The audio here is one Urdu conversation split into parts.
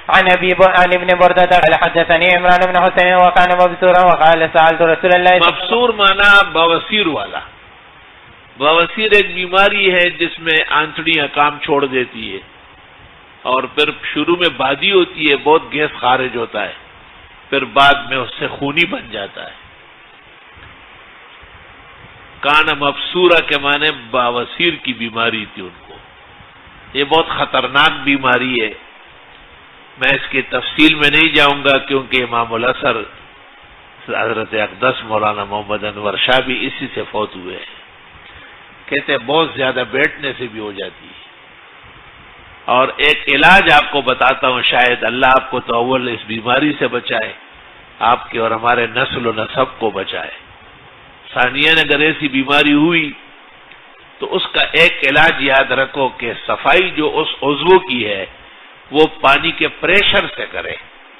عن ابن بردة قال حدثني عمران بن حسين وكان مبصورا وقال سألت رسول اللہ. مبصور مانا بواسیر والا. بواسیر ایک بیماری ہے جس میں آنتڑیاں کام چھوڑ دیتی ہے اور پھر شروع میں بادی ہوتی ہے، بہت گیس خارج ہوتا ہے، پھر بعد میں اس سے خونی بن جاتا ہے. کان مبصورہ کے معنی بواسیر کی بیماری تھی ان کو. یہ بہت خطرناک بیماری ہے. میں اس کی تفصیل میں نہیں جاؤں گا کیونکہ امام الاثر حضرت اقدس مولانا محمد انور شاہ بھی اسی سے فوت ہوئے ہیں. کہتے ہیں بہت زیادہ بیٹھنے سے بھی ہو جاتی ہے. اور ایک علاج آپ کو بتاتا ہوں، شاید اللہ آپ کو تو اول اس بیماری سے بچائے، آپ کے اور ہمارے نسل و نسب کو بچائے. ثانیہ اگر ایسی بیماری ہوئی تو اس کا ایک علاج یاد رکھو کہ صفائی جو اس عضو کی ہے وہ پانی کے پریشر سے کرے،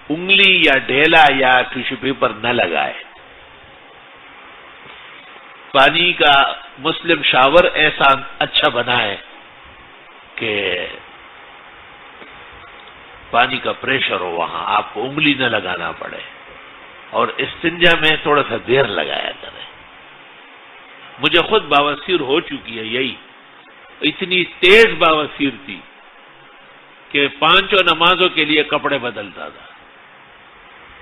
انگلی یا ڈھیلا یا ٹیشو پیپر نہ لگائے. پانی کا مسلم شاور ایسا اچھا بنا ہے کہ پانی کا پریشر ہو، وہاں آپ کو انگلی نہ لگانا پڑے، اور استنجا میں تھوڑا سا دیر لگایا کرے. مجھے خود بواسیر ہو چکی ہے، یہی اتنی تیز بواسیر تھی کہ 5 نمازوں کے لیے کپڑے بدلتا تھا،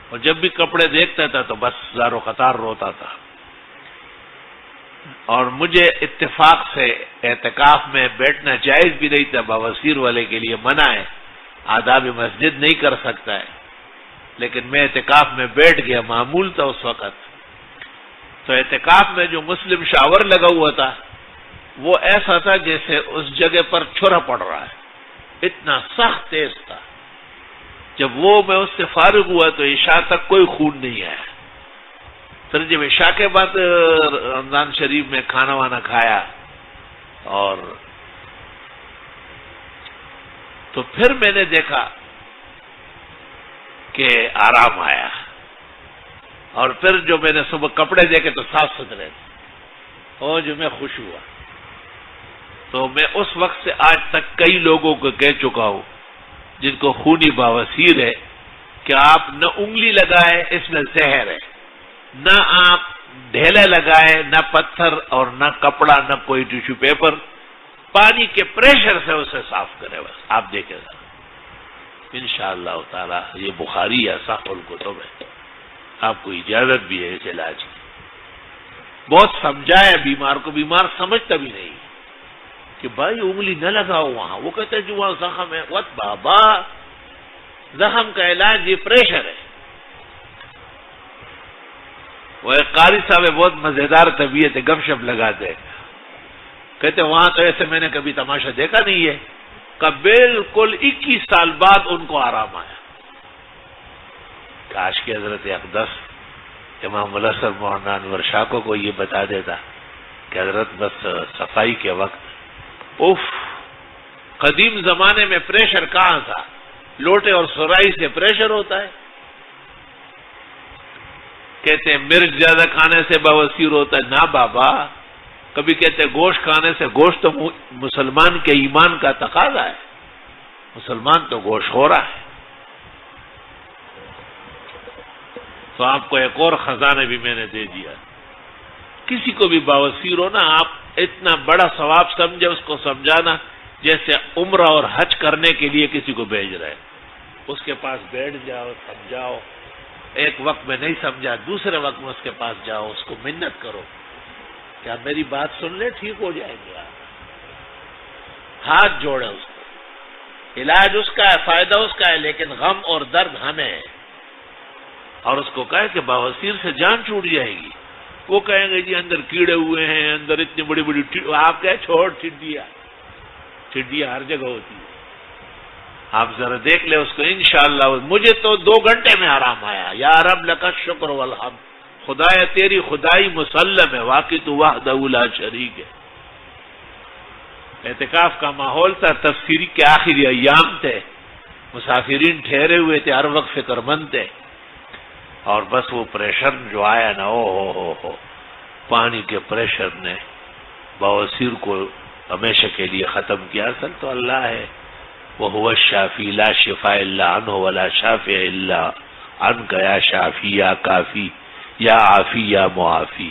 اور جب بھی کپڑے دیکھتا تھا تو بس زارو قطار روتا تھا. اور مجھے اتفاق سے اعتکاف میں بیٹھنا جائز بھی نہیں تھا، بواسیر والے کے لیے منع ہے، آداب مسجد نہیں کر سکتا ہے، لیکن میں اعتکاف میں بیٹھ گیا، معمول تھا اس وقت. تو اعتکاف میں جو مسلم شاور لگا ہوا تھا وہ ایسا تھا جیسے اس جگہ پر چھرا پڑ رہا ہے، اتنا سخت تیز تھا. جب وہ میں اس سے فارغ ہوا تو عشاء تک کوئی خون نہیں آیا. پھر جب عشاء کے بعد رمضان شریف میں کھانا وانا کھایا اور تو پھر میں نے دیکھا کہ آرام آیا. اور پھر جو میں نے صبح کپڑے دیکھے تو صاف ستھرے تھے، اور جو میں خوش ہوا. تو میں اس وقت سے آج تک کئی لوگوں کو کہہ چکا ہوں جن کو خونی بواسیر ہے کہ آپ نہ انگلی لگائے، اس میں زہر ہے، نہ آپ ڈھیلے لگائے، نہ پتھر اور نہ کپڑا، نہ کوئی ٹیشو پیپر، پانی کے پریشر سے اسے صاف کرے. بس آپ دیکھیں گا انشاءاللہ تعالی. یہ بخاری ہے، صاحب الکتب ہے، آپ کو اجازت بھی ہے اس علاج کی. بہت سمجھایا بیمار کو، بیمار سمجھتا بھی نہیں کہ بھائی انگلی نہ لگاؤ وہاں. وہ کہتے ہیں جو وہاں زخم ہے. وقت بابا زخم کا علاج یہ پریشر ہے. وہ ایک قاری صاحب ہے، بہت مزیدار طبیعت ہے، گپ شپ لگاتے، کہتے وہاں تو ایسے میں نے کبھی تماشا دیکھا نہیں ہے. کہ بالکل 21 سال بعد ان کو آرام آیا. کاش کہ حضرت اقدس امام الاثر مولانا انور شاہ کو یہ بتا دیتا کہ حضرت بس صفائی کے وقت قدیم زمانے میں پریشر کہاں تھا؟ لوٹے اور سرائی سے پریشر ہوتا ہے. کہتے ہیں مرچ زیادہ کھانے سے بواسیر ہوتا ہے. نہ بابا. کبھی کہتے ہیں گوشت کھانے سے. گوشت تو مسلمان کے ایمان کا تقاضا ہے، مسلمان تو گوشت خور ہے. تو آپ کو ایک اور خزانہ بھی میں نے دے دیا. کسی کو بھی بواسیر ہو نا، آپ اتنا بڑا ثواب سمجھے اس کو سمجھانا جیسے عمرہ اور حج کرنے کے لیے کسی کو بھیج رہے. اس کے پاس بیٹھ جاؤ، سمجھاؤ. ایک وقت میں نہیں سمجھا، دوسرے وقت میں اس کے پاس جاؤ، اس کو منت کرو کہ آپ میری بات سن لیں، ٹھیک ہو جائے گا. ہاتھ جوڑے اس کو. علاج اس کا ہے، فائدہ اس کا ہے، لیکن غم اور درد ہمیں ہے. اور اس کو کہے کہ بواسیر سے جان چھوٹ جائے گی. وہ کہیں گے جی اندر کیڑے ہوئے ہیں، اندر اتنی بڑی بڑی آپ کہیں چھوڑ ٹڈیاں ہر جگہ ہوتی ہے. آپ ذرا دیکھ لیں اس کو انشاءاللہ. مجھے تو 2 گھنٹے میں آرام آیا. یا رب لک الشکر والحمد. خدایا تیری خدائی مسلم ہے، واقعی تو وحدہ لا شریک ہے. اعتکاف کا ماحول تھا، تفسیری کے آخری ایام تھے، مسافرین ٹھہرے ہوئے تھے، ہر وقت فکر مند تھے. اور بس وہ پریشر جو آیا نا، ہو پانی کے پریشر نے بواسیر کو ہمیشہ کے لیے ختم کیا. اصل تو اللہ ہے، وهو الشافی لا شفاء الا عنہ ولا شافع الا عنک یا شافی یا کافی یا عافی یا معافی.